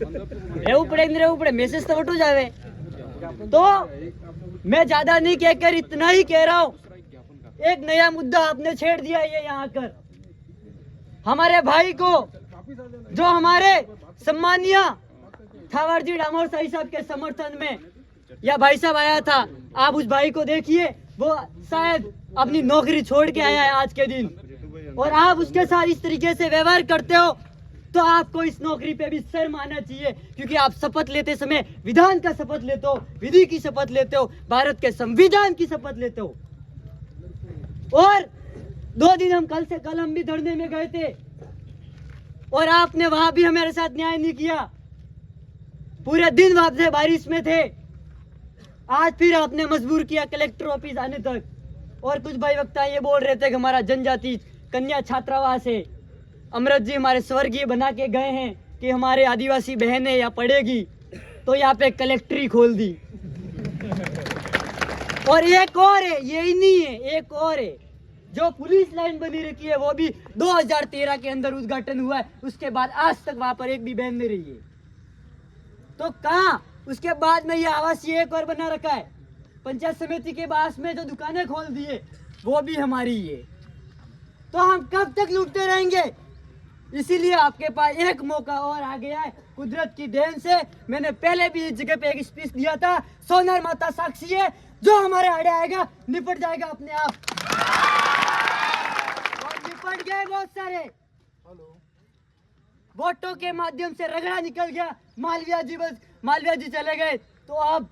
રહેવું પડે मैसेज तो वटू जावे। तो मैं ज्यादा नहीं कहकर इतना ही कह रहा हूँ, एक नया मुद्दा आपने छेड़ दिया ये यहाँ कर। हमारे भाई को जो हमारे सम्मानीय थावरजी डामोर साहब के समर्थन में या भाई साहब आया था, आप उस भाई को देखिए, वो शायद अपनी नौकरी छोड़ के आया है आज के दिन, और आप उसके साथ इस तरीके से व्यवहार करते हो तो आपको इस नौकरी पे भी शर्म आना चाहिए, क्योंकि आप शपथ लेते समय विधान का शपथ लेते हो, विधि की शपथ लेते हो, भारत के संविधान की शपथ लेते हो। और 2 दिन हम कल से कल हम भी धरने में गए थे और आपने वहां भी हमारे साथ न्याय नहीं किया, पूरे दिन वहां से बारिश में थे। आज फिर आपने मजबूर किया कलेक्टर ऑफिस आने तक, और कुछ भाई वक्ता ये बोल रहे थे कि हमारा जनजाति कन्या छात्रावास है। अमृत जी हमारे स्वर्गीय बना के गए हैं कि हमारे आदिवासी बहनें या पढ़ेगी, तो यहाँ पे कलेक्ट्री खोल दी। और एक और है, यही नहीं है, एक और है, जो पुलिस लाइन बनी रखी है वो भी 2013 के अंदर उद्घाटन हुआ है, उसके बाद आज तक वहां पर एक भी बहन नहीं रही है। तो कहाँ उसके बाद में ये आवासीय एक और बना रखा है, पंचायत समिति के पास में जो दुकानें खोल दी है वो भी हमारी है। तो हम कब तक लूटते रहेंगे? इसीलिए आपके पास एक मौका और आ गया है, कुदरत की देन से। मैंने पहले भी इस जगह पे एक स्पीच दिया था, सोनार माता साक्षी है, जो हमारे आड़े आएगा निपट जाएगा अपने आप। और निपट गए बहुत सारे, वोटों के माध्यम से रगड़ा निकल गया। मालविया जी चले गए, तो अब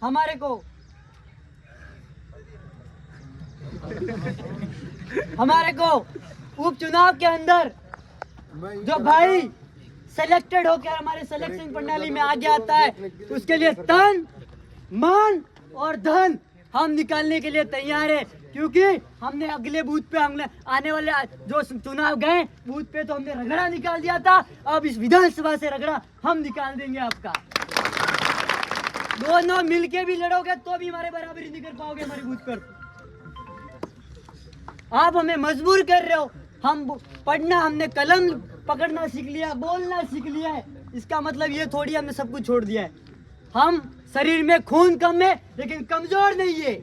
हमारे को उपचुनाव के अंदर जो भाई सिलेक्टेड होकर हमारे सिलेक्शन प्रणाली में आगे आता है, तो उसके लिए तन मन और धन हम निकालने के लिए तैयार है, क्योंकि हमने अगले बूथ पे हमने आने वाले जो चुनाव गए बूथ पे तो हमने रगड़ा निकाल दिया था। अब इस विधानसभा से रगड़ा हम निकाल देंगे आपका। दोनों मिलके भी लड़ोगे तो भी हमारे बराबरी नहीं कर पाओगे हमारे बूथ पर। आप हमें मजबूर कर रहे हो। हम पढ़ना, हमने कलम पकड़ना सीख लिया, बोलना सीख लिया है, इसका मतलब ये थोड़ी हमने सब कुछ छोड़ दिया है। हम शरीर में खून कम है लेकिन कमजोर नहीं है।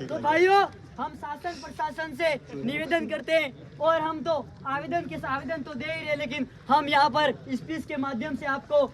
तो भाइयों, हम शासन प्रशासन से निवेदन करते हैं, और हम तो आवेदन तो दे ही रहे, लेकिन हम यहाँ पर स्पीच के माध्यम से आपको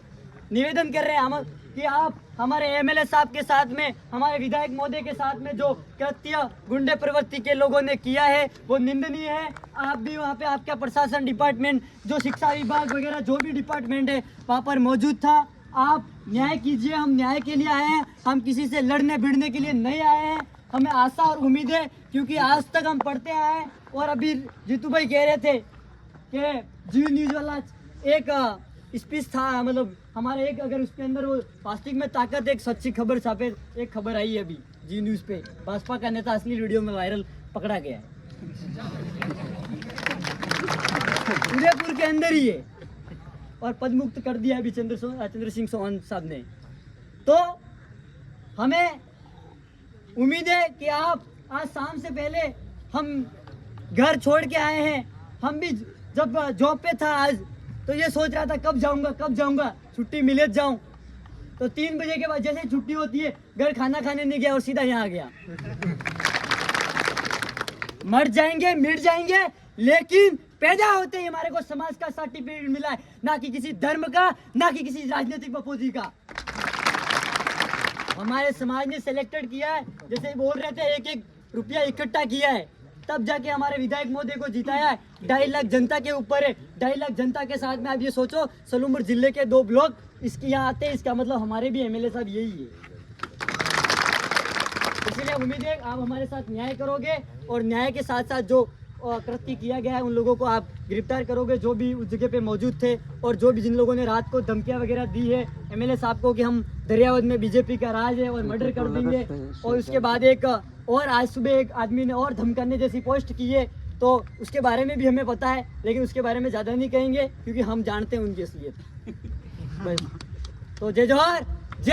निवेदन कर रहे हैं हम कि आप हमारे एमएलए साहब के साथ में, हमारे विधायक महोदय के साथ में जो कृत्य गुंडे प्रवृत्ति के लोगों ने किया है वो निंदनीय है। आप भी वहाँ पे, आपका प्रशासन डिपार्टमेंट, जो शिक्षा विभाग वगैरह जो भी डिपार्टमेंट है वहाँ पर मौजूद था। आप न्याय कीजिए, हम न्याय के लिए आए हैं, हम किसी से लड़ने भिड़ने के लिए नहीं आए हैं। हमें आशा और उम्मीद है, क्योंकि आज तक हम पढ़ते आए हैं। और अभी जीतू भाई कह रहे थे कि जी न्यूज वाला एक स्पीच था, मतलब हमारे एक, अगर उसके अंदर वो प्लास्टिक में ताकत, एक सच्ची खबर छापे, एक खबर आई है अभी जी न्यूज पे, भाजपा का नेता असली वीडियो में वायरल पकड़ा गया है, उदयपुर के अंदर ही है, और पदमुक्त कर दिया अभी चंद्र सिंह सोहन साहब ने। तो हमें उम्मीद है कि आप आज शाम से पहले, हम घर छोड़ के आए हैं, हम भी जब जॉब पे था आज, तो ये सोच रहा था कब जाऊंगा, छुट्टी मिले जाऊं। तो 3 बजे के बाद जैसे छुट्टी होती है, घर खाना खाने नहीं गया और सीधा यहाँ आ गया। मर जाएंगे, मिट जाएंगे, लेकिन पैदा होते ही हमारे को समाज का सर्टिफिकेट मिला है, ना कि किसी धर्म का, ना कि किसी राजनीतिक बपोजी का। हमारे समाज ने सिलेक्टेड किया है, जैसे बोल रहे थे 1-1 रुपया इकट्ठा किया है, तब जाके हमारे विधायक महोदय को जिताया है। 2.5 लाख जनता के ऊपर है, 2.5 लाख जनता के साथ में आप ये सोचो, सलूमपुर जिले के 2 ब्लॉक इसके यहाँ आते हैं, इसका मतलब हमारे भी एमएलए साहब यही है। इसलिए उम्मीद है आप हमारे साथ न्याय करोगे, और न्याय के साथ साथ जो कृत्य किया गया है उन लोगों को आप गिरफ्तार करोगे, जो भी उस जगह पे मौजूद थे, और जो भी जिन लोगों ने रात को धमकियां वगैरह दी है एमएलए साहब को कि हम दरियावद में बीजेपी का राज है और मर्डर कर देंगे। और उसके बाद एक और आज सुबह एक आदमी ने और धमकाने जैसी पोस्ट की है, तो उसके बारे में भी हमें पता है, लेकिन उसके बारे में ज़्यादा नहीं कहेंगे क्योंकि हम जानते हैं उनकी असलियत। तो जय जोहार, जय